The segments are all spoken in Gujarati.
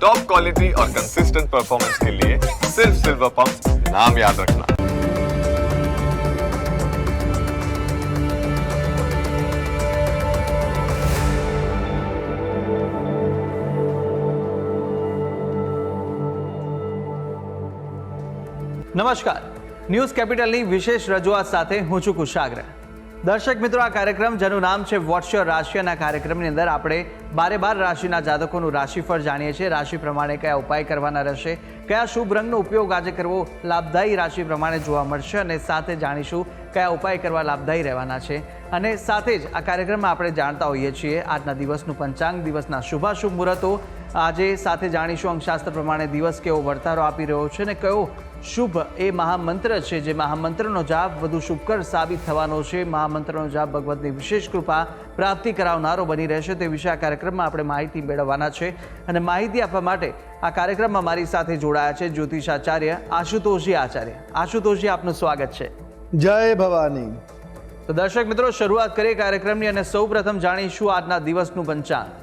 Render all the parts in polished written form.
टॉप क्वालिटी और कंसिस्टेंट परफॉर्मेंस के लिए सिर्फ सिल्वर पंप नाम याद रखना। નમસ્કાર, ન્યૂઝ કેપિટલની વિશેષ રજૂઆત સાથે હું છું કુશાગ્ર. દર્શક મિત્રો, આ કાર્યક્રમ જેનું નામ છે વોટ્સ યોર રાશિ, અને આ કાર્યક્રમની અંદર આપણે 12 રાશિના જાતકોનું રાશિફળ જાણીએ છીએ. રાશિ પ્રમાણે કયા ઉપાય કરવાના રહેશે, કયા શુભ રંગનો ઉપયોગ આજે કરવો લાભદાયી રાશિ પ્રમાણે જોવા મળશે, અને સાથે જાણીશું કયા ઉપાય કરવા લાભદાયી રહેવાના છે. અને સાથે જ આ કાર્યક્રમમાં આપણે જાણતા હોઈએ છીએ આજના દિવસનું પંચાંગ, દિવસના શુભાશુભ મુહૂર્તો. આજે સાથે જાણીશું અંકશાસ્ત્ર પ્રમાણે દિવસ કેવો વર્તારો આપી રહ્યો છે, અને કયો શુભ એ મહામંત્ર છે જે મહામંત્રનો જાપ વધુ શુભકર સાબિત થવાનો છે. મહામંત્રનો જાપ ભગવતની વિશેષ કૃપા પ્રાપ્તિ કરાવનારો બની રહેશે. તે વિશે આ કાર્યક્રમમાં આપણે માહિતી મેળવવાના છે, અને માહિતી આપવા માટે આ કાર્યક્રમમાં મારી સાથે જોડાયા છે જ્યોતિષાચાર્ય આશુતોષજી આચાર્ય. આશુતોષજી, આપનું સ્વાગત છે. જય ભવાની. તો દર્શક મિત્રો, શરૂઆત કરીએ કાર્યક્રમની, અને સૌ પ્રથમ જાણીશું આજના દિવસનું પંચાંગ.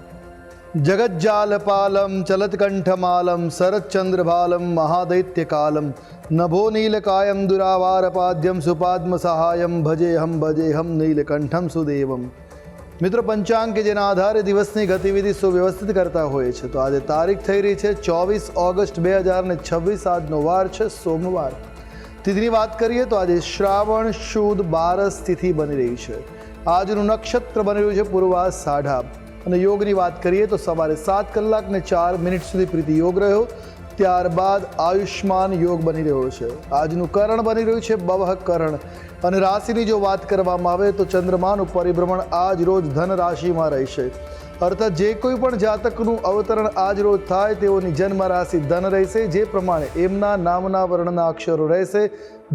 જગજ્જાલપાલમ ચલત્કંઠમાલમ શરચ્ચંદ્રભાલમ મહાદૈત્યકાલમ નભો નીલકાયમ દુરાવારપાદ્યમ સુપાદ્મ સહાયમ ભજેહમ નીલકંઠમ સુદેવમ. મિત્રો, પંચાંગ કે જેના આધારે દિવસની ગતિવિધિ સુવ્યવસ્થિત કરતા હોય છે. તો આજે તારીખ થઈ રહી છે 24 ઓગસ્ટ 2026. આજનો વાર છે સોમવાર. તિથિની વાત કરીએ તો આજે શ્રાવણ શુદ 12 તિથિ બની રહી છે. આજનું નક્ષત્ર બની રહ્યું છે પૂર્વાષ સાઢા. અને યોગની વાત કરીએ તો સવારે 7 કલાક ને 4 મિનિટ સુધી પ્રીતિ યોગ રહ્યો, ત્યારબાદ આયુષ્માન યોગ બની રહ્યો છે. આજનું કરણ બની રહ્યું છે બવહ કરણ. અને રાશિની જો વાત કરવામાં આવે તો ચંદ્રમાનું પરિભ્રમણ આજ રોજ ધન રાશિમાં રહેશે. અર્થાત જે કોઈ પણ જાતકનું અવતરણ આજ રોજ થાય તેઓની જન્મ રાશિ ધન રહેશે. જે પ્રમાણે એમના નામના વર્ણના અક્ષરો રહેશે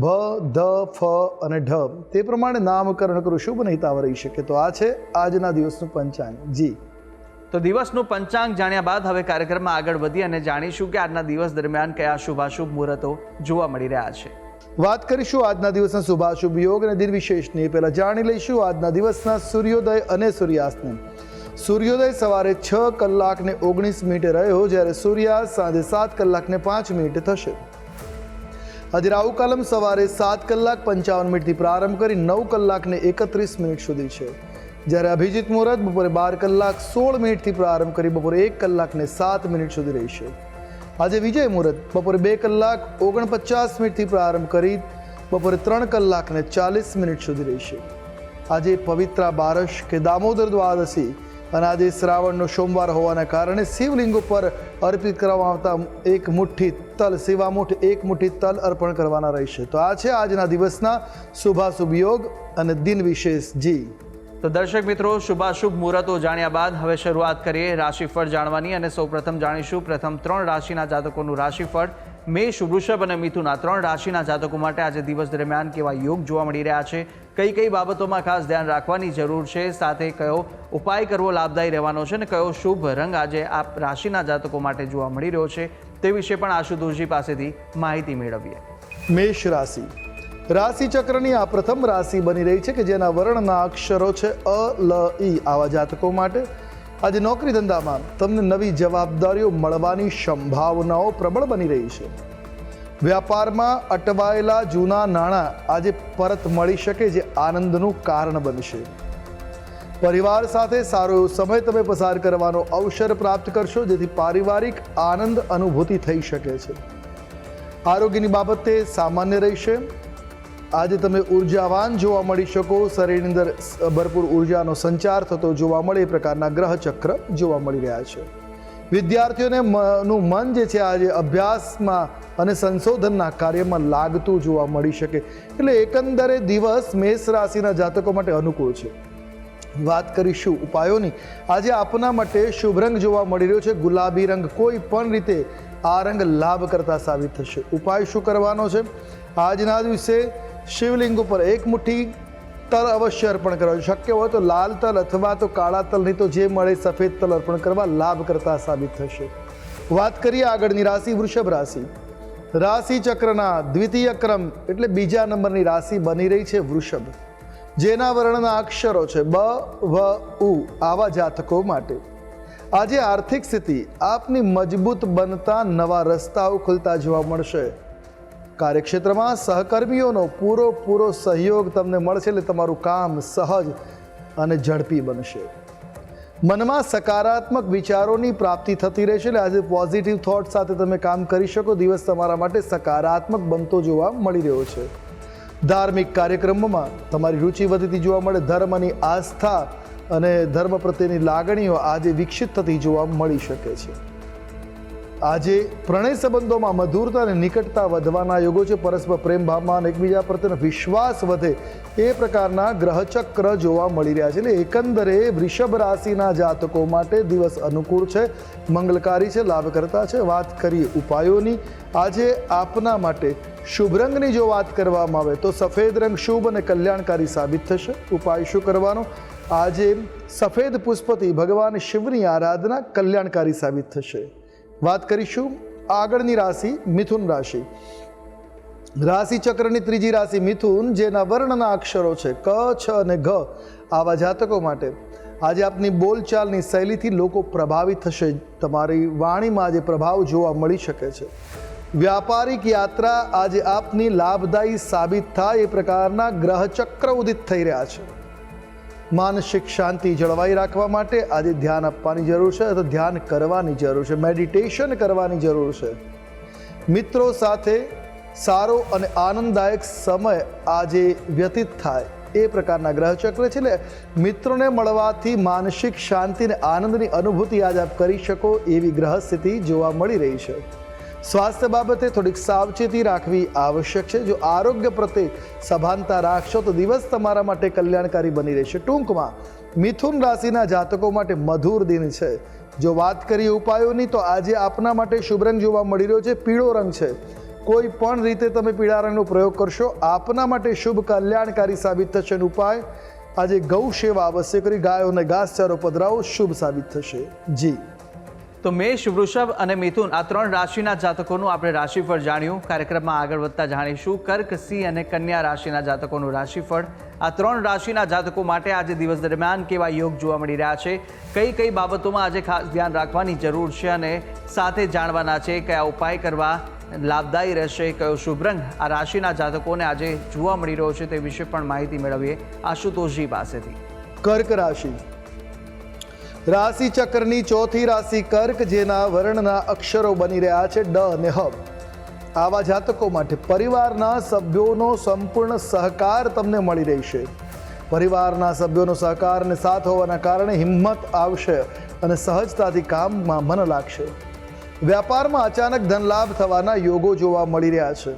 ભ, ધ, ફ અને ઢ, તે પ્રમાણે નામકરણ કરવું શુભ અને હિતાવ રહી શકે. તો આ છે આજના દિવસનું પંચાંગ. જી, તો દિવસનું પંચાંગ જાણ્યા બાદ હવે કાર્યક્રમમાં આગળ વધી અને જાણીશું કે આજના દિવસ દરમિયાન કયા શુભાશુભ મુહૂર્તો જોવા મળી રહ્યા છે. વાત કરીશું આજના દિવસના શુભાશુભ યોગ અને દિન વિશેષની. પહેલા જાણી લઈશું આજના દિવસના સૂર્યોદય અને સૂર્યાસ્તને. સૂર્યોદય સવારે 6 કલાક ને 19 મિનિટે રહ્યો, જ્યારે સૂર્યાસ્ત સાંજે 7 કલાક ને 5 મિનિટે થશે. આજે રાહુ કાલમ સવારે 7 કલાક 55 મિનિટથી પ્રારંભ કરી 9 કલાક ને 31 મિનિટ સુધી છે, જ્યારે અભિજીત મુહૂર્ત બપોરે 12 કલાક 16 મિનિટથી પ્રારંભ કરી બપોરે 1 કલાક ને 7 મિનિટ સુધી રહેશે. આજે વિજય મુહૂર્ત બપોરે 2 કલાક 49 મિનિટથી પ્રારંભ કરી બપોરે 3 કલાક ને 40 મિનિટ સુધી રહેશે. આજે પવિત્રા બારસ કે દામોદર દ્વાદશી અને આજે શ્રાવણનો સોમવાર હોવાના કારણે શિવલિંગ ઉપર અર્પિત કરવામાં આવતા એક મુઠ્ઠી તલ, શિવામુઠ 1 મુઠ્ઠી તલ અર્પણ કરવાના રહેશે. તો આ છે આજના દિવસના શુભાશુભ યોગ અને દિન વિશેષ. જી, તો દર્શક મિત્રો, શુભાશુભ મુહૂર્તો જાણ્યા બાદ હવે શરૂઆત કરીએ રાશિફળ જાણવાની, અને સૌપ્રથમ જાણીશું પ્રથમ 3 રાશિના જાતકોનું રાશિફળ. મેષ, વૃષભ અને મિથુન, આ 3 રાશિના જાતકો માટે આજે દિવસ દરમિયાન કેવા યોગ જોવા મળી રહ્યા છે, કઈ કઈ બાબતોમાં ખાસ ધ્યાન રાખવાની જરૂર છે, સાથે કયો ઉપાય કરવો લાભદાયી રહેવાનો છે, અને કયો શુભ રંગ આજે આ રાશિના જાતકો માટે જોવા મળી રહ્યો છે, તે વિશે પણ આશુતોષજી પાસેથી માહિતી મેળવીએ. મેષ રાશિ. રાશિ ચક્રની આ પ્રથમ રાશિ બની રહી છે કે જેના વર્ણના અક્ષરો છે અ, લ, ઈ. આવા જાતકો માટે આજે નોકરી ધંધામાં તમને નવી જવાબદારીઓ મળવાની સંભાવનાઓ પ્રબળ બની રહી છે. વ્યાપારમાં અટવાયેલા જૂના નાણાં આજે પરત મળી શકે, જે આનંદનું કારણ બનશે. પરિવાર સાથે સારો એવો સમય તમે પસાર કરવાનો અવસર પ્રાપ્ત કરશો, જેથી પારિવારિક આનંદ અનુભૂતિ થઈ શકે છે. આરોગ્યની બાબતે સામાન્ય રહેશે. આજે તમે ઉર્જાવાન જોવા મળી શકો. શરીરની અંદર ભરપૂર ઉર્જાનો સંચાર થતો જોવા મળે એ પ્રકારના ગ્રહ ચક્ર જોવા મળી રહ્યા છે. વિદ્યાર્થીઓને નું મન જે છે આજે અભ્યાસમાં અને સંશોધનના કાર્યમાં લાગતું જોવા મળી શકે. એટલે એકંદરે દિવસ મેષ રાશિના જાતકો માટે અનુકૂળ છે. વાત કરીશું ઉપાયોની. આજે આપના માટે શુભ રંગ જોવા મળી રહ્યો છે ગુલાબી રંગ. કોઈ પણ રીતે આ રંગ લાભ કરતા સાબિત થશે. ઉપાય શું કરવાનો છે? આજના દિવસે શિવલિંગ ઉપર 1 મુઠ્ઠી તલ અવશ્ય અર્પણ કરવા. શક્ય હોય તો લાલ તલ અથવા તો કાળા તલ, નહીં તો જે મળે સફેદ તલ અર્પણ કરવા લાભ કરતા સાબિત થશે. વાત કરીએ આગળની રાશિ વૃષભ રાશિ. રાશિ ચક્રના દ્વિતીય ક્રમ એટલે બીજા નંબરની રાશિ બની રહી છે વૃષભ, જેના વર્ણના અક્ષરો છે બ, વ, ઉ. આવા જાતકો માટે આજે આર્થિક સ્થિતિ આપની મજબૂત બનતા નવા રસ્તાઓ ખુલતા જોવા મળશે. કાર્યક્ષેત્રમાં સહકર્મીઓનો પૂરો સહયોગ તમને મળશે એટલે તમારું કામ સહજ અને ઝડપી બનશે. મનમાં સકારાત્મક વિચારોની પ્રાપ્તિ થતી રહેશે એટલે આજે પોઝિટિવ થોટ સાથે તમે કામ કરી શકો. દિવસ તમારા માટે સકારાત્મક બનતો જોવા મળી રહ્યો છે. ધાર્મિક કાર્યક્રમોમાં તમારી રુચિ વધતી જોવા મળે. ધર્મની આસ્થા અને ધર્મ પ્રત્યેની લાગણીઓ આજે વિકસિત થતી જોવા મળી શકે છે. આજે પ્રણય સંબંધોમાં મધુરતા અને નિકટતા વધવાના યોગો છે. પરસ્પર પ્રેમ ભાવમાં અને એકબીજા પ્રત્યેનો વિશ્વાસ વધે એ પ્રકારના ગ્રહચક્ર જોવા મળી રહ્યા છે. એટલે એકંદરે વૃષભ રાશિના જાતકો માટે દિવસ અનુકૂળ છે, મંગલકારી છે, લાભકર્તા છે. વાત કરીએ ઉપાયોની. આજે આપના માટે શુભ રંગની જો વાત કરવામાં આવે તો સફેદ રંગ શુભ અને કલ્યાણકારી સાબિત થશે. ઉપાય શું કરવાનો? આજે સફેદ પુષ્પથી ભગવાન શિવની આરાધના કલ્યાણકારી સાબિત થશે. વાત કરીશું આગળની રાશિ મિથુન રાશિ. રાશિ ચક્રની ત્રીજી રાશિ મિથુન, જેના વર્ણના અક્ષરો છે ક, છ અને ઘ. આવા જાતકો માટે આજે આપની બોલચાલની શૈલીથી લોકો પ્રભાવિત થશે. તમારી વાણીમાં આજે પ્રભાવ જોવા મળી શકે છે. વ્યાપારિક યાત્રા આજે આપની લાભદાયી સાબિત થાય એ પ્રકારના ગ્રહચક્ર ઉદિત થઈ રહ્યા છે. માનસિક શાંતિ જળવાઈ રાખવા માટે આજે ધ્યાન આપવાની જરૂર છે અથવા ધ્યાન કરવાની જરૂર છે, મેડિટેશન કરવાની જરૂર છે. મિત્રો સાથે સારો અને આનંદદાયક સમય આજે વ્યતીત થાય એ પ્રકારના ગ્રહચક્ર છે. એટલે મિત્રોને મળવાથી માનસિક શાંતિ અને આનંદની અનુભૂતિ આજે આપ કરી શકો એવી ગ્રહ સ્થિતિ જોવા મળી રહી છે. સ્વાસ્થ્ય બાબતે થોડીક સાવચેતી રાખવી આવશ્યક છે. જો આરોગ્ય પ્રત્યે સભાનતા રાખશો તો દિવસ તમારા માટે કલ્યાણકારી બની રહેશે. ટૂંકમાં મિથુન રાશિના જાતકો માટે મધુર દિન છે. જો વાત કરીએ ઉપાયોની તો આજે આપના માટે શુભ રંગ જોવા મળી રહ્યો છે પીળો રંગ છે. કોઈ પણ રીતે તમે પીળા રંગનો પ્રયોગ કરશો આપના માટે શુભ કલ્યાણકારી સાબિત થશે. ઉપાય આજે ગૌ સેવા અવશ્ય કરી ગાયોને ઘાસચારો પધરાવો, શુભ સાબિત થશે. જી તો મેષ, વૃષભ અને મિથુન આ ત્રણ રાશિના જાતકોનું આપણે રાશિફળ જાણ્યું. કાર્યક્રમમાં આગળ વધતા જાણીશું કર્ક, સિંહ અને કન્યા રાશિના જાતકોનું રાશિફળ. આ ત્રણ રાશિના જાતકો માટે આજે દિવસ દરમિયાન કેવા યોગ જોવા મળી રહ્યા છે, કઈ બાબતોમાં આજે ખાસ ધ્યાન રાખવાની જરૂર છે અને સાથે જાણવાના છે કયા ઉપાય કરવા લાભદાયી રહેશે, કયો શુભ રંગ આ રાશિના જાતકોને આજે જોવા મળી રહ્યો છે તે વિશે પણ માહિતી મેળવીએ આશુતોષજી પાસેથી. કર્ક રાશિ. રાશિ ચક્રની ચોથી રાશિ કર્ક, જેના વર્ણના અક્ષરો બની રહ્યા છે ડ અને હ. આવા જાતકો માટે પરિવારના સભ્યોનો સંપૂર્ણ સહકાર તમને મળી રહેશે. પરિવારના સભ્યોનો સહકાર અને સાથ હોવાના કારણે હિંમત આવશે અને સહજતાથી કામમાં મન લાગશે. વ્યાપારમાં અચાનક ધનલાભ થવાના યોગો જોવા મળી રહ્યા છે.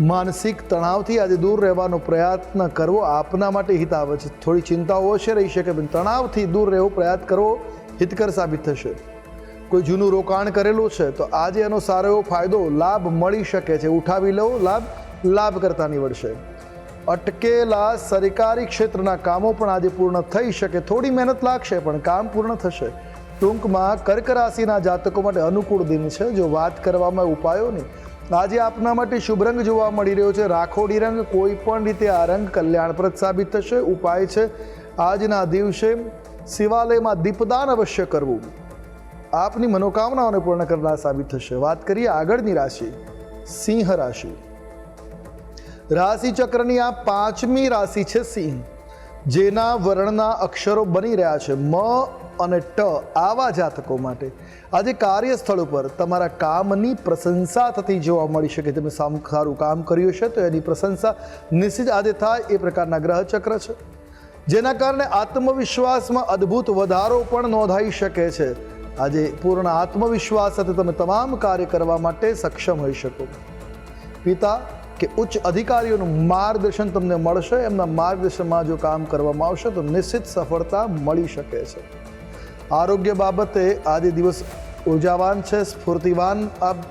માનસિક તણાવથી આજે દૂર રહેવાનો પ્રયત્ન કરવો આપના માટે હિતાવ છે. થોડી ચિંતાઓ અવશ્ય રહી શકે પણ તણાવથી દૂર રહેવો પ્રયાસ કરવો હિતકર સાબિત થશે. કોઈ જૂનું રોકાણ કરેલું છે તો આજે એનો સારો એવો ફાયદો લાભ મળી શકે છે. ઉઠાવી લો, લાભ કરતા નીવડશે. અટકેલા સરકારી ક્ષેત્રના કામો પણ આજે પૂર્ણ થઈ શકે. થોડી મહેનત લાગશે પણ કામ પૂર્ણ થશે. ટૂંકમાં કર્ક રાશિના જાતકો માટે અનુકૂળ દિન છે. જો વાત કરવામાં ઉપાયોની, આજે આપના માટે શુભ રંગ જોવા મળી રહ્યો છે રાખોડી રંગ. કોઈ પણ રીતે આ રંગ કલ્યાણપ્રદ સાબિત થશે. ઉપાય છે આજના દિવસે શિવાલયમાં દીપદાન અવશ્ય કરવું, આપની મનોકામનાઓને પૂર્ણ કરનાર સાબિત થશે. વાત કરીએ આગળની રાશિ સિંહ રાશિ. રાશિ ચક્રની આ પાંચમી રાશિ છે સિંહ, જેના વર્ણના અક્ષરો બની રહ્યા છે મ અને ટ. આવા જાતકો માટે આજે કાર્યસ્થળ ઉપર તમારા કામની પ્રશંસા થતી જોવા મળી શકે. તમે સારું કામ કર્યું છે તો એની પ્રશંસા નિશ્ચિત આજે થાય એ પ્રકારના ગ્રહચક્ર છે, જેના કારણે આત્મવિશ્વાસમાં અદ્ભુત વધારો પણ નોંધાઈ શકે છે. આજે પૂર્ણ આત્મવિશ્વાસ સાથે તમે તમામ કાર્ય કરવા માટે સક્ષમ હોઈ શકો. પિતા કે ઉચ્ચ અધિકારીઓનું માર્ગદર્શન તમને મળશે. એમના માર્ગદર્શનમાં જો કામ કરવામાં આવશે તો નિશ્ચિત સફળતા મળી શકે છે. આરોગ્ય બાબતે આજે દિવસ ઉર્જાવાન છે, સ્ફૂર્તિવાન આપ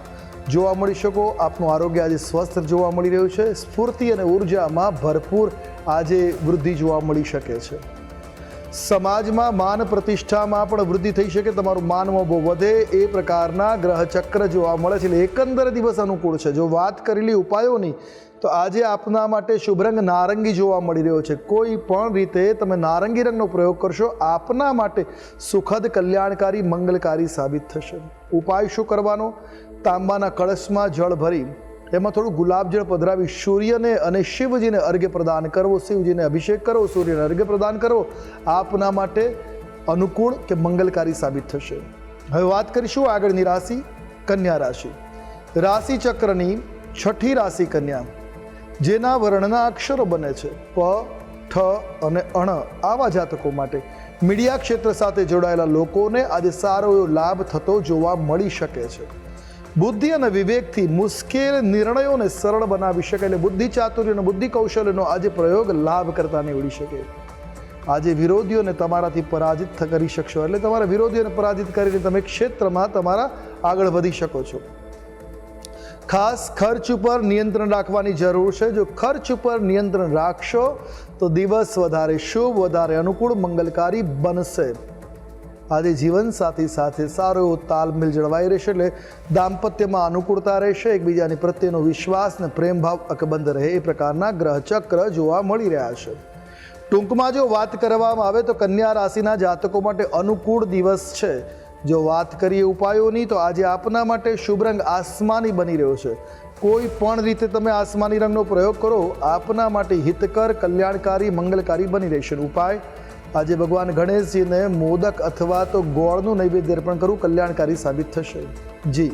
જોવા મળી શકો. આપનું આરોગ્ય આજે સ્વસ્થ જોવા મળી રહ્યું છે. સ્ફૂર્તિ અને ઉર્જામાં ભરપૂર આજે વૃદ્ધિ જોવા મળી શકે છે. સમાજમાં માન પ્રતિષ્ઠામાં પણ વૃદ્ધિ થઈ શકે, તમારું માનમોભો વધે એ પ્રકારના ગ્રહ ચક્ર જોવા મળે છે. એટલે એકંદરે દિવસ અનુકૂળ છે. જો વાત કરેલી ઉપાયોની તો આજે આપના માટે શુભ રંગ નારંગી જોવા મળી રહ્યો છે. કોઈ પણ રીતે તમે નારંગી રંગનો પ્રયોગ કરશો આપના માટે સુખદ, કલ્યાણકારી, મંગલકારી સાબિત થશે. ઉપાય શું કરવાનો? તાંબાના કળશમાં જળ ભરી એમાં થોડું ગુલાબજળ પધરાવી સૂર્યને અને શિવજીને અર્ઘ્ય પ્રદાન કરવો, શિવજીને અભિષેક કરવો, સૂર્યને અર્ઘ્ય પ્રદાન કરવો આપના માટે અનુકૂળ કે મંગલકારી સાબિત થશે. હવે વાત કરીશું આગળની રાશિ, કન્યા રાશિ. રાશિ ચક્રની છઠ્ઠી રાશિ કન્યા, જેના વર્ણના અક્ષરો બને છે પ, ઠ અને અણ, આવા જાતકો માટે મીડિયા ક્ષેત્ર સાથે જોડાયેલા લોકોને આજે સારો એવો લાભ થતો જોવા મળી શકે છે. બુદ્ધિ અને વિવેકથી મુશ્કેલ નિર્ણયોને સરળ બનાવી શકે. એટલે બુદ્ધિ ચાતુર્ય અને બુદ્ધિ કૌશલ્યનો આજે પ્રયોગ લાભ કરતા નીવડી શકે. આજે વિરોધીઓને તમારાથી પરાજિત કરી શકશો. એટલે તમારા વિરોધીઓને પરાજિત કરીને તમે ક્ષેત્રમાં તમારા આગળ વધી શકો છો. ખાસ ખર્ચ ઉપર નિયંત્રણ રાખવાની જરૂર છે. જો ખર્ચ ઉપર નિયંત્રણ રાખશો તો દિવસ વધારે શુભ, વધારે અનુકૂળ, મંગલકારી બનશે. આજે જીવનસાથી સાથે સારો એવો તાલમેલ જળવાઈ રહેશે. એટલે દાંપત્યમાં અનુકૂળતા રહેશે. એકબીજાની પ્રત્યેનો વિશ્વાસ અને પ્રેમભાવ અકબંધ રહે એ પ્રકારના ગ્રહચક્ર જોવા મળી રહ્યા છે. ટૂંકમાં જો વાત કરવામાં આવે તો કન્યા રાશિના જાતકો માટે અનુકૂળ દિવસ છે. જો વાત કરીએ ઉપાયોની તો આજે આપના માટે શુભ રંગ આસમાની બની રહ્યો છે. કોઈ પણ રીતે તમે આસમાની રંગનો પ્રયોગ કરો આપના માટે હિતકર, કલ્યાણકારી, મંગલકારી બની રહેશે. ઉપાય આજે ભગવાન ગણેશજીને મોદક અથવા તો ગોળનું નૈવેદ્ય અર્પણ કરવું કલ્યાણકારી સાબિત થશે. જી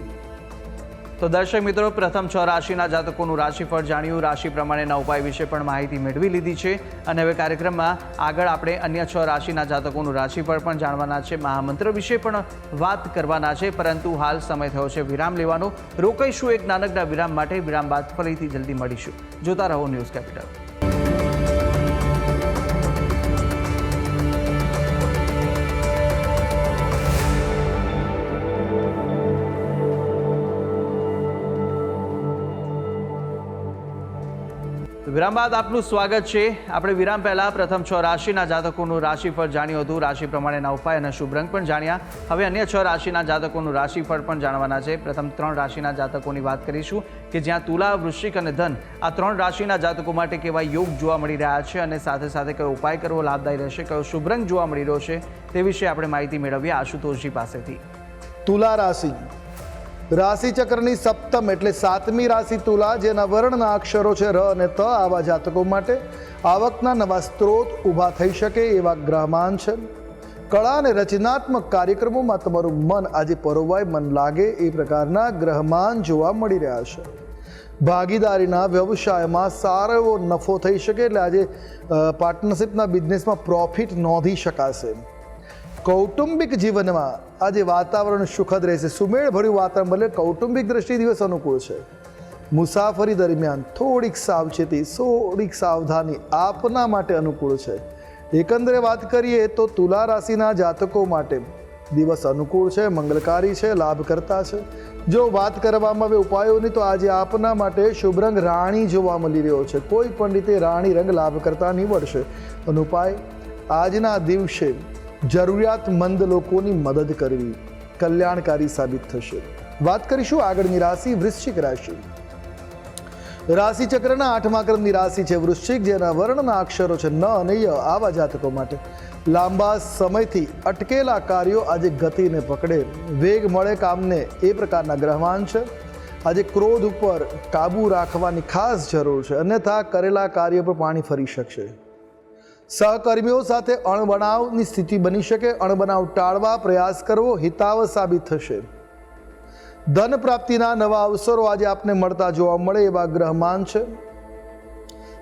તો દર્શક મિત્રો, પ્રથમ 6 રાશિના જાતકોનું રાશિફળ જાણ્યું, રાશિ પ્રમાણેના ઉપાય વિશે પણ માહિતી મેળવી લીધી છે. અને હવે કાર્યક્રમમાં આગળ આપણે અન્ય 6 રાશિના જાતકોનું રાશિફળ પણ જાણવાના છે, મહામંત્ર વિશે પણ વાત કરવાના છે. પરંતુ હાલ સમય થયો છે વિરામ લેવાનો. રોકાઈશું એક નાનકડા વિરામ માટે. વિરામ બાદ ફરીથી જલ્દી મળીશું. જોતા રહો ન્યૂઝ કેપિટલ. વિરામ બાદ આપનું સ્વાગત છે. આપણે વિરામ પહેલા પ્રથમ 6 રાશિના જાતકોનું રાશિફળ જાણ્યું હતું, રાશિ પ્રમાણેના ઉપાય અને શુભ રંગ પણ જાણ્યા. હવે અન્ય 6 રાશિના જાતકોનું રાશિફળ પણ જાણવાના છે. પ્રથમ 3 રાશિના જાતકોની વાત કરીશું કે જ્યાં તુલા, વૃશ્ચિક અને ધન આ 3 રાશિના જાતકો માટે કેવા યોગ જોવા મળી રહ્યા છે અને સાથે સાથે કયો ઉપાય કરવો લાભદાયી રહેશે, કયો શુભ રંગ જોવા મળી રહ્યો છે તે વિશે આપણે માહિતી મેળવીએ આશુતોષજી પાસેથી. તુલા રાશિ, રાશિ ચક્રની સપ્તમ એટલે 7મી રાશિ તુલા, જેના વર્ણના અક્ષરો છે ર અને ત, આવા જાતકો માટે આવકના નવા સ્ત્રોત ઊભા થઈ શકે એવા ગ્રહમાન છે. કળા અને રચનાત્મક કાર્યક્રમોમાં તમારું મન આજે પરોવાય, મન લાગે એ પ્રકારના ગ્રહમાન જોવા મળી રહ્યા છે. ભાગીદારીના વ્યવસાયમાં સારો એવો નફો થઈ શકે. એટલે આજે પાર્ટનરશિપના બિઝનેસમાં પ્રોફિટ નોંધી શકાશે. કૌટુંબિક જીવનમાં આજે વાતાવરણ સુખદ રહેશે. સુમેળભર્યું વાતાવરણ બને. કૌટુંબિક દ્રષ્ટિ દિવસ અનુકૂળ છે. મુસાફરી દરમિયાન થોડીક સાવચેતી, થોડીક સાવધાની આપના માટે અનુકૂળ છે. એકંદરે વાત કરીએ તો તુલા રાશિના જાતકો માટે દિવસ અનુકૂળ છે, મંગલકારી છે, લાભકર્તા છે. જો વાત કરવામાં આવે ઉપાયોની તો આજે આપના માટે શુભ રંગ રાણી જોવા મળી રહ્યો છે. કોઈ પણ રીતે રાણી રંગ લાભકર્તા નીવડશે. અને ઉપાય આજના દિવસે જરૂરિયાતમંદ લોકોની મદદ કરવી કલ્યાણકારી સાબિત થશે. વાત કરીશું આગળની રાશિ, વૃશ્ચિક રાશિ. રાશિ ચક્રના 8મા ક્રમની રાશિ છે વૃશ્ચિક, જેના વર્ણના અક્ષરો છે ન અને ય. આવા જાતકો માટે લાંબા સમયથી અટકેલા કાર્યો આજે ગતિને પકડે, વેગ મળે કામને એ પ્રકારના ગ્રહમાન છે. આજે ક્રોધ ઉપર કાબુ રાખવાની ખાસ જરૂર છે, અન્યથા કરેલા કાર્ય પર પાણી ફરી શકશે. સહકર્મીઓ સાથે અણબનાવની સ્થિતિ બની શકે. અણબનાવ ટાળવા પ્રયાસ કરવો હિતાવ સાબિત થશે. ધન પ્રાપ્તિના નવા અવસરો આજે આપને મળતા જોવા મળે એવા ગ્રહમાન છે.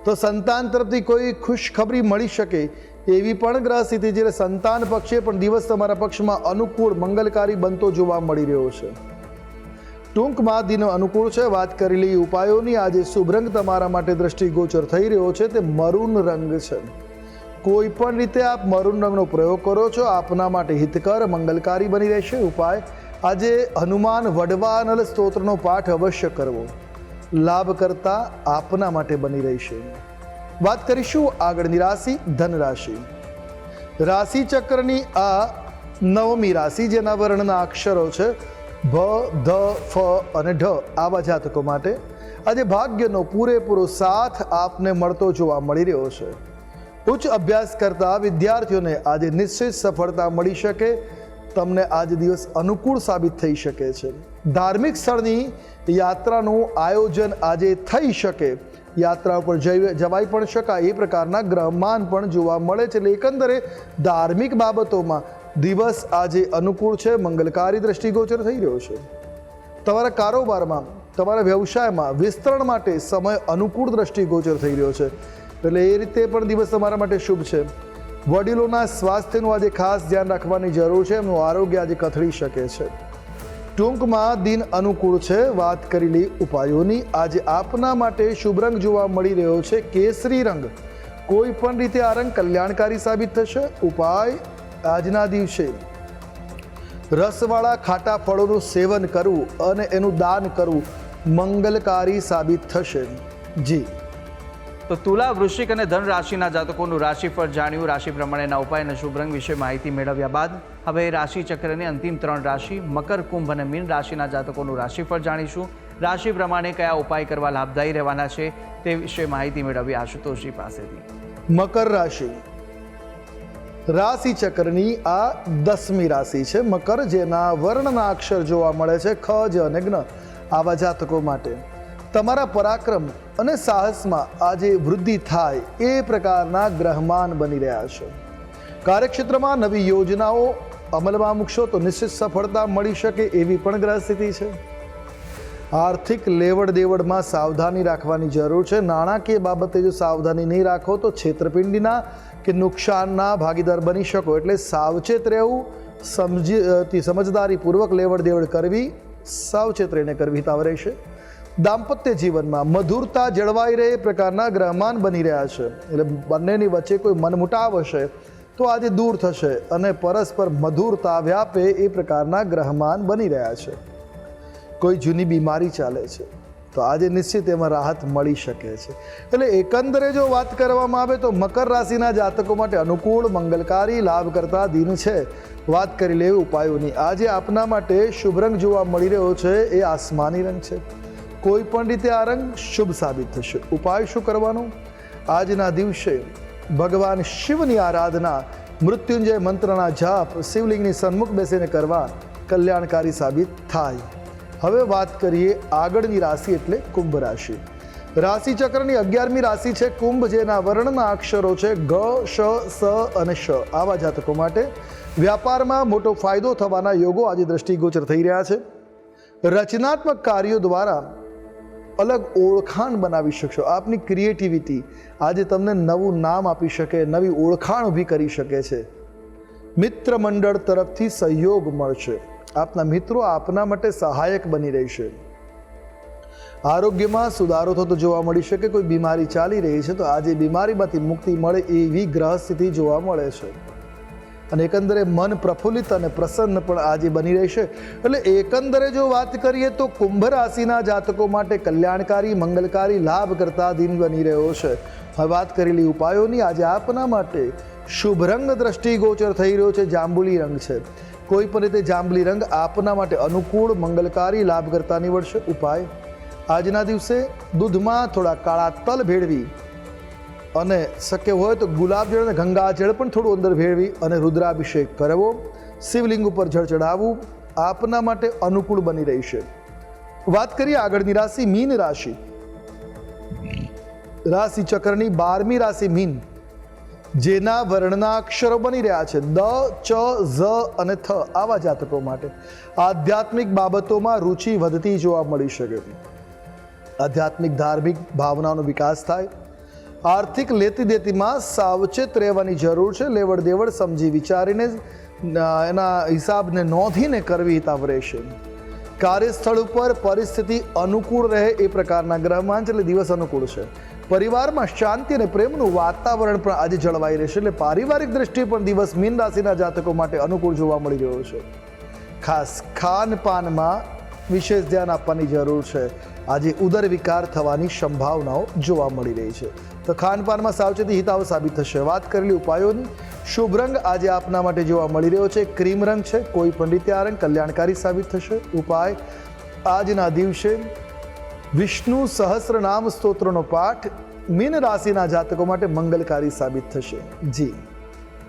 તો સંતાન તરફથી કોઈ ખુશખબરી મળી શકે એવી પણ ગ્રહ સ્થિતિ, જ્યારે સંતાન પક્ષે પણ દિવસ તમારા પક્ષમાં અનુકૂળ, મંગલકારી બનતો જોવા મળી રહ્યો છે. ટૂંકમાં દિન અનુકૂળ છે. વાત કરેલી ઉપાયોની આજે શુભ રંગ તમારા માટે દ્રષ્ટિગોચર થઈ રહ્યો છે તે મરૂન રંગ છે. કોઈ પણ રીતે આપ મરૂન રંગનો પ્રયોગ કરો છો આપના માટે હિતકર, મંગલકારી બની રહેશે. ઉપાય આજે હનુમાન વડવાનલ સ્તોત્રનો પાઠ અવશ્ય કરવો લાભકર્તા આપના માટે બની રહેશે. વાત કરીશું આગળની રાશિ, ધન રાશિ. રાશિ ચક્રની આ નવમી રાશિ જેના વર્ણના અક્ષરો છે ભ, ધ, ફ અને ઢ આવા જાતકો માટે આજે ભાગ્યનો પૂરેપૂરો સાથ આપને મળતો જોવા મળી રહ્યો છે. ઉચ્ચ અભ્યાસ કરતા વિદ્યાર્થીઓને આજે નિશ્ચિત સફળતા મળી શકે. તમને આજ દિવસ અનુકૂળ સાબિત થઈ શકે છે. ધાર્મિક સ્થળની યાત્રાનું આયોજન આજે થઈ શકે. યાત્રા ઉપર જવાઈ પણ શકાય એ પ્રકારના ગ્રહમાન પણ જોવા મળે છે. એટલે એકંદરે ધાર્મિક બાબતોમાં દિવસ આજે અનુકૂળ છે, મંગલકારી દ્રષ્ટિગોચર થઈ રહ્યો છે. તમારા કારોબારમાં, તમારા વ્યવસાયમાં વિસ્તરણ માટે સમય અનુકૂળ દ્રષ્ટિગોચર થઈ રહ્યો છે. એટલે એ રીતે પણ દિવસ તમારા માટે શુભ છે. વડીલોના સ્વાસ્થ્યનું આજે ખાસ ધ્યાન રાખવાની જરૂર છે. એમનું આરોગ્ય આજે કથળી શકે છે. ટૂંકમાં દિન અનુકૂળ છે. વાત કરેલી ઉપાયોની આજે આપના માટે શુભ રંગ જોવા મળી રહ્યો છે કેસરી રંગ. કોઈ પણ રીતે આ રંગ કલ્યાણકારી સાબિત થશે. ઉપાય આજના દિવસે રસવાળા ખાટા ફળોનું સેવન કરવું અને એનું દાન કરવું મંગલકારી સાબિત થશે. જી તો તુલા, વૃશ્ચિક અને ધન રાશિના જાતકોનું રાશિફળ જાણ્યું. રાશિ પ્રમાણેના ઉપાય અને શુભ રંગ વિશે માહિતી મેળવ્યા બાદ હવે રાશિ ચક્રની અંતિમ 3 રાશિ મકર, કુંભ અને મીન રાશિના જાતકોનું રાશિફળ જાણીશું. રાશિ પ્રમાણે કયા ઉપાય કરવા લાભદાયી રહેવાના છે તે વિશે માહિતી મેળવી આશુતોષજી પાસેથી. મકર રાશિ રાશિ ચક્રની આ 10મી રાશિ છે. મકર જેના વર્ણના અક્ષર જોવા મળે છે ખ, જ અને જ્ઞ આવા જાતકો માટે તમારા પરાક્રમ અને સાહસમાં આજે વૃદ્ધિ થાય એ પ્રકારના ગ્રહમાન બની રહ્યા છે. કાર્યક્ષેત્રમાં નવી યોજનાઓ અમલમાં મૂકશો તો નિશ્ચિત સફળતા મળી શકે એવી પણ ગ્રહ સ્થિતિ છે. આર્થિક લેવડ દેવડમાં સાવધાની રાખવાની જરૂર છે. નાણાકીય બાબતે જો સાવધાની નહીં રાખો તો છેતરપિંડીના કે નુકસાનના ભાગીદાર બની શકો. એટલે સાવચેત રહેવું, સમજદારીપૂર્વક લેવડ દેવડ કરવી, સાવચેત રહીને કરવી હિતાવ રહેશે. દાંપત્ય જીવનમાં મધુરતા જળવાઈ રહે એ પ્રકારના ગ્રહમાન બની રહ્યા છે. એટલે બંનેની વચ્ચે કોઈ મનમુટાવ હશે તો આજે દૂર થશે અને પરસ્પર મધુરતા વ્યાપે એ પ્રકારના ગ્રહમાન બની રહ્યા છે. કોઈ જૂની બીમારી ચાલે છે તો આજે નિશ્ચિત એમાં રાહત મળી શકે છે. એટલે એકંદરે જો વાત કરવામાં આવે તો મકર રાશિના જાતકો માટે અનુકૂળ, મંગલકારી, લાભ કરતા દિન છે. વાત કરી લેવી ઉપાયોની આજે આપના માટે શુભ રંગ જોવા મળી રહ્યો છે એ આસમાની રંગ છે. કોઈ પણ રીતે આ રંગ શુભ સાબિત થશે. ઉપાય શું કરવાનો? આજના દિવસે ભગવાન શિવની આરાધના, મૃત્યુંજય મંત્રના જાપ શિવલિંગની સન્મુખ બેસીને કરવા કલ્યાણકારી સાબિત થાય. હવે વાત કરીએ આગળની રાશિ એટલે કુંભ રાશિ. રાશિ ચક્રની 11મી રાશિ છે કુંભ જેના વર્ણના અક્ષરો છે ગ, શ, સ અને શ આવા જાતકો માટે વ્યાપારમાં મોટો ફાયદો થવાના યોગો આજે દ્રષ્ટિગોચર થઈ રહ્યા છે. રચનાત્મક કાર્યો દ્વારા અલગ ઓળખાણ બનાવી શકશો. આપની ક્રિએટિવિટી આજે તમને નવું નામ આપી શકે, નવી ઓળખાણ ઊભી કરી શકે છે. મિત્ર મંડળ તરફથી સહયોગ મળશે. આપના મિત્રો આપના માટે સહાયક બની રહેશે. આરોગ્યમાં સુધારો થતો જોવા મળી શકે. કોઈ બીમારી ચાલી રહી છે તો આજે બીમારીમાંથી મુક્તિ મળે એવી ગ્રહ સ્થિતિ જોવા મળે છે. અને એકંદરે મન પ્રફુલ્લિત અને પ્રસન્ન પણ આજે બની રહેશે. એટલે એકંદરે જો વાત કરીએ તો કુંભ રાશિના જાતકો માટે કલ્યાણકારી, મંગલકારી, લાભ કરતા દિન બની રહ્યો છે. હવે વાત કરેલી ઉપાયોની આજે આપના માટે શુભ રંગ દ્રષ્ટિગોચર થઈ રહ્યો છે જાંબુલી રંગ છે. કોઈ પણ રીતે જાંબલી રંગ આપના માટે અનુકૂળ, મંગલકારી, લાભ કરતા નીવડશે. ઉપાય આજના દિવસે દૂધમાં થોડા કાળા તલ ભેળવી અને શક્ય હોય તો ગુલાબજળ અને ગંગાજળ પણ થોડું અંદર ભેળવી અને રુદ્રાભિષેક કરવો, શિવલિંગ ઉપર જળ ચડાવવું આપના માટે અનુકૂળ બની રહેશે. વાત કરીએ આગળની રાશિ મીન રાશિ. રાશિ ચક્રની 12મી રાશિ મીન જેના વર્ણના અક્ષરો બની રહ્યા છે દ, ચ, ઝ અને થ આવા જાતકો માટે આધ્યાત્મિક બાબતોમાં રુચિ વધતી જોવા મળી શકે. આધ્યાત્મિક ધાર્મિક ભાવનાનો વિકાસ થાય. આર્થિક લેતી દેતીમાં સાવચેત રહેવાની જરૂર છે. લેવડ દેવડ સમજી વિચારીને એના હિસાબને નોંધીને કરવી હિતાવ રહેશે. કાર્યસ્થળ ઉપર પરિસ્થિતિ અનુકૂળ રહે એ પ્રકારના ગ્રહમાન છે. એટલે દિવસ અનુકૂળ છે. પરિવારમાં શાંતિ અને પ્રેમનું વાતાવરણ પણ આજે જળવાઈ રહેશે. એટલે પારિવારિક દ્રષ્ટિએ પણ દિવસ મીન રાશિના જાતકો માટે અનુકૂળ જોવા મળી રહ્યો છે. ખાસ ખાનપાનમાં વિશેષ ધ્યાન આપવાની જરૂર છે. આજે ઉદર વિકાર થવાની સંભાવનાઓ જોવા મળી રહી છે, તો ખાનપાનમાં સાવચેતી હિતાવ સાબિત થશે. વાત કરેલી ઉપાયોની, શુભ રંગ આજે આપના માટે જોવા મળી રહ્યો છે ક્રીમ રંગ છે. કોઈ પણ રીતે આ રંગ કલ્યાણકારી સાબિત થશે. ઉપાય, આજના દિવસે વિષ્ણુ સહસ્રનામ સ્તોત્રનો પાઠ મીન રાશિના જાતકો માટે મંગલકારી સાબિત થશે. જી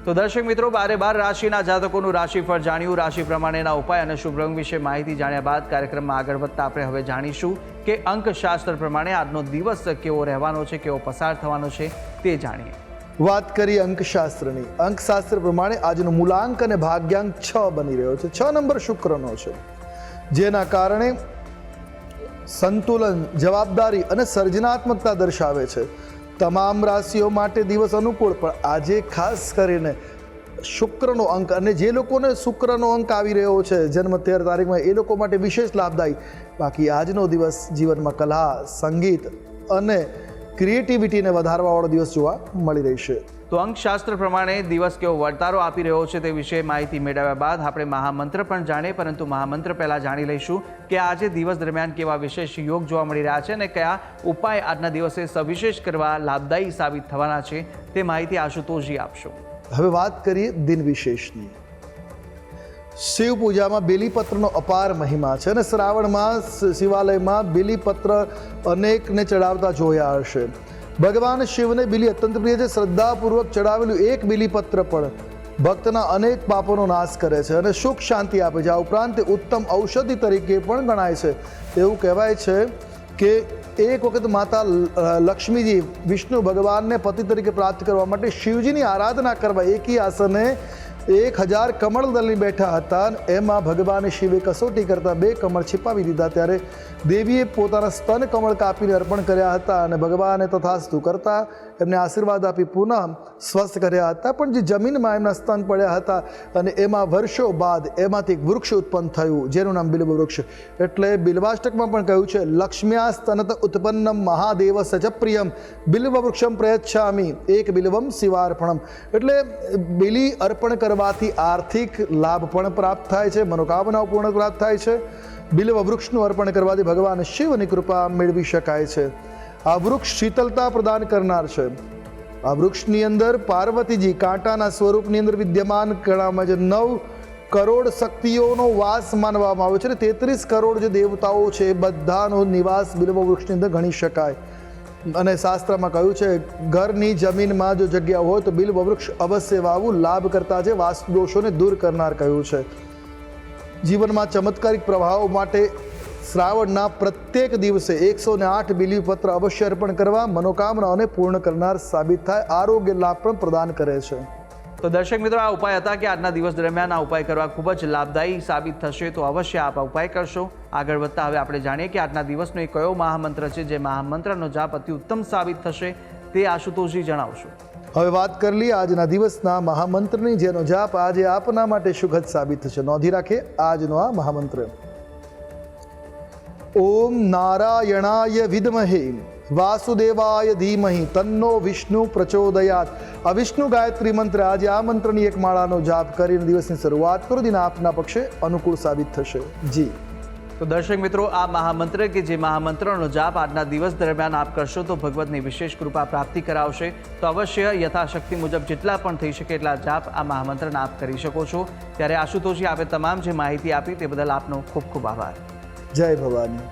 તો દર્શક મિત્રો, 12 રાશિના જાતકોનું રાશિફળ જાણ્યું. રાશિ પ્રમાણેના ઉપાય અને શુભ રંગ વિશે માહિતી જાણ્યા બાદ કાર્યક્રમમાં આગળ વધતા આપણે હવે જાણીશું કે અંકશાસ્ત્ર પ્રમાણે આજનો દિવસ કેવો રહેવાનો છે, કેવો પસાર થવાનો છે તે જાણીએ. વાત કરીએ અંકશાસ્ત્રની. અંકશાસ્ત્ર પ્રમાણે આજનો મૂલાંક અને ભાગ્યાંક 6 બની રહ્યો છે. 6 નંબર શુક્રનો છે, જેના કારણે સંતુલન, જવાબદારી અને સર્જનાત્મકતા દર્શાવે છે. તમામ રાશિઓ માટે દિવસ અનુકૂળ, પણ આજે ખાસ કરીને શુક્રનો અંક, અને જે લોકોને શુક્રનો અંક આવી રહ્યો છે જન્મ 13 તારીખમાં, એ લોકો માટે વિશેષ લાભદાયી. બાકી આજનો દિવસ જીવનમાં કલા, સંગીત અને ક્રિએટિવિટીને વધારવાવાળો દિવસ જોવા મળી રહેશે. તો અંકશાસ્ત્ર પ્રમાણે દિવસ કેવો વર્તારો આપી રહ્યો છે તે વિશે માહિતી મેળવ્યા બાદ આપણે મહામંત્ર પણ જાણીએ, પરંતુ મહામંત્ર પહેલાં જાણી લઈશું કે આજે દિવસ દરમિયાન કેવા વિશેષ યોગ જોવા મળી રહ્યા છે અને કયા ઉપાય આજના દિવસે સવિશેષ કરવા લાભદાયી સાબિત થવાના છે તે માહિતી આશુતોષજી આપશો. હવે વાત કરીએ દિન વિશેષની. શિવ પૂજામાં બેલીપત્રનો અપાર મહિમા છે અને શ્રાવણ માસ શિવાલયમાં બેલીપત્ર અનેકને ચડાવતા જોયા હશે. ભગવાન શિવને બીલી અત્યંત પ્રિય છે. શ્રદ્ધાપૂર્વક ચડાવેલું એક બીલીપત્ર પણ ભક્તના અનેક પાપોનો નાશ કરે છે અને સુખ શાંતિ આપે છે. આ ઉપરાંત તે ઉત્તમ ઔષધિ તરીકે પણ ગણાય છે. એવું કહેવાય છે કે એક વખત માતા લક્ષ્મીજી વિષ્ણુ ભગવાનને પતિ તરીકે પ્રાપ્ત કરવા માટે શિવજીની આરાધના કરવા એકી આસને 1000 કમળ દળની બેઠા હતા. એમાં ભગવાન શિવે કસોટી કરતા 2 કમળ छिપાવી દીધા. ત્યારે દેવીએ પોતાના સ્તન કમળ કાપીને અર્પણ કર્યા હતા અને ભગવાને તથાસ્તુ કરતા એમને આશીર્વાદ આપી પુનઃ સ્વસ્થ કર્યા હતા. પણ જે જમીનમાં એમના સ્તન પડ્યા હતા અને એમાં વર્ષો બાદ એમાંથી એક વૃક્ષ ઉત્પન્ન થયું, જેનું નામ બિલ્વ વૃક્ષ. એટલે બિલ્વાષ્ટકમાં પણ કહ્યું છે, લક્ષ્મ્યા સ્તનત ઉત્પન્નમ મહાદેવસ્ય ચ પ્રિયમ બિલ્વ વૃક્ષમ પ્રયચ્છામિ એક બિલ્વમ શિવાર્પણમ. એટલે બિલી અર્પણ કરવાથી આર્થિક લાભ પણ પ્રાપ્ત થાય છે, મનોકામનાઓ પૂર્ણ પ્રાપ્ત થાય છે. બિલ્વ વૃક્ષનું અર્પણ કરવાથી ભગવાન શિવની કૃપા મેળવી શકાય છે. આ વૃક્ષ શીતલતા પ્રદાન કરનાર છે. આ વૃક્ષની અંદર પાર્વતીજી કાંટાના સ્વરૂપની અંદર વિદ્યમાન ગણામાં છે. 9 કરોડ શક્તિઓનો વાસ માનવામાં આવે છે. 33 કરોડ જે દેવતાઓ છે એ બધાનો નિવાસ બિલ્વ વૃક્ષની અંદર ગણી શકાય. અને શાસ્ત્રમાં કહ્યું છે, ઘરની જમીનમાં જો જગ્યા હોય તો બિલ્વ વૃક્ષ અવશ્ય વાવવું લાભ કરતા છે, વાસ્તુ દોષોને દૂર કરનાર કહ્યું છે. જીવનમાં ચમત્કારિક પ્રભાવો માટે શ્રાવણના પ્રત્યેક દિવસે 108 બિલીપત્ર અવશ્ય અર્પણ કરવા મનોકામનાઓને પૂર્ણ કરનાર સાબિત થાય, આરોગ્ય લાભ પણ પ્રદાન કરે છે. તો દર્શક મિત્રો, આ ઉપાય હતા કે આજના દિવસ દરમિયાન આ ઉપાય કરવા ખૂબ જ લાભદાયી સાબિત થશે, તો અવશ્ય આપ આ ઉપાય કરશો. આગળ વધતા હવે આપણે જાણીએ કે આજના દિવસનો એ કયો મહામંત્ર છે જે મહામંત્રનો જાપ અતિ ઉત્તમ સાબિત થશે તે આશુતોષજી જણાવશો. હવે વાત કરી લઈએ આજના દિવસના મહામંત્રની, જેનો જાપ આજે આપના માટે સુખદ સાબિત થશે. નોંધી રાખીએ આજનો આ મહામંત્ર: ઓમ નારાયણાય વિદ્મહે વાસુદેવાય ધીમહિ તન્નો વિષ્ણુ પ્રચોદયાત. આ વિષ્ણુ ગાયત્રી મંત્ર, આજે આ મંત્રની એક માળાનો જાપ કરીને દિવસની શરૂઆત કરો. દિન આપના પક્ષે અનુકૂળ સાબિત થશે. જી તો દર્શક મિત્રો, આ મહામંત્ર કે જે મહામંત્રનો જાપ આજના દિવસ દરમિયાન આપ કરશો તો ભગવતની વિશેષ કૃપા પ્રાપ્તિ કરાવશે. તો અવશ્ય યથાશક્તિ મુજબ જેટલા પણ થઈ શકે એટલા જાપ આ મહામંત્રના આપ કરી શકો છો. ત્યારે આશુતોષજી, આપે તમામ જે માહિતી આપી તે બદલ આપનો ખૂબ ખૂબ આભાર. જય ભવાની.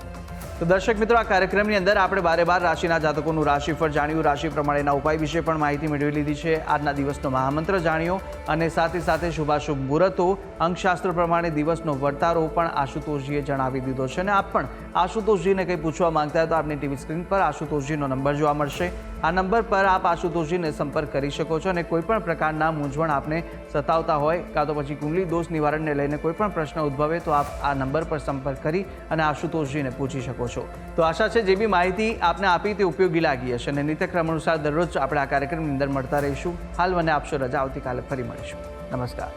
તો દર્શક મિત્રો, આ કાર્યક્રમની અંદર આપણે 12 રાશિના જાતકોનું રાશિફળ જાણ્યું, રાશિ પ્રમાણેના ઉપાય વિશે પણ માહિતી મેળવી લીધી છે, આજના દિવસનો મહામંત્ર જાણ્યો અને સાથે શુભાશુભ મુહૂર્તો, અંકશાસ્ત્ર પ્રમાણે દિવસનો વર્તારો પણ આશુતોષજીએ જણાવી દીધો છે. અને આપ પણ આશુતોષજીને કંઈ પૂછવા માંગતા હોય તો આપની ટીવી સ્ક્રીન પર આશુતોષજીનો નંબર જોવા મળશે. આ નંબર પર આપ આશુતોષજીને સંપર્ક કરી શકો છો અને કોઈ પણ પ્રકારના મૂંઝવણ આપને સતાવતા હોય કાં તો પછી કુંડલી દોષ નિવારણને લઈને કોઈ પણ પ્રશ્ન ઉદ્ભવે તો આપ આ નંબર પર સંપર્ક કરી અને આશુતોષજીને પૂછી શકો છો. તો આશા છે જે બી માહિતી આપને આપી તે ઉપયોગી લાગી હશે અને નિત્યક્રમ અનુસાર દરરોજ આપણે આ કાર્યક્રમની અંદર મળતા રહીશું. હાલ મને આપશો રજા, આવતીકાલે ફરી મળીશું. નમસ્કાર.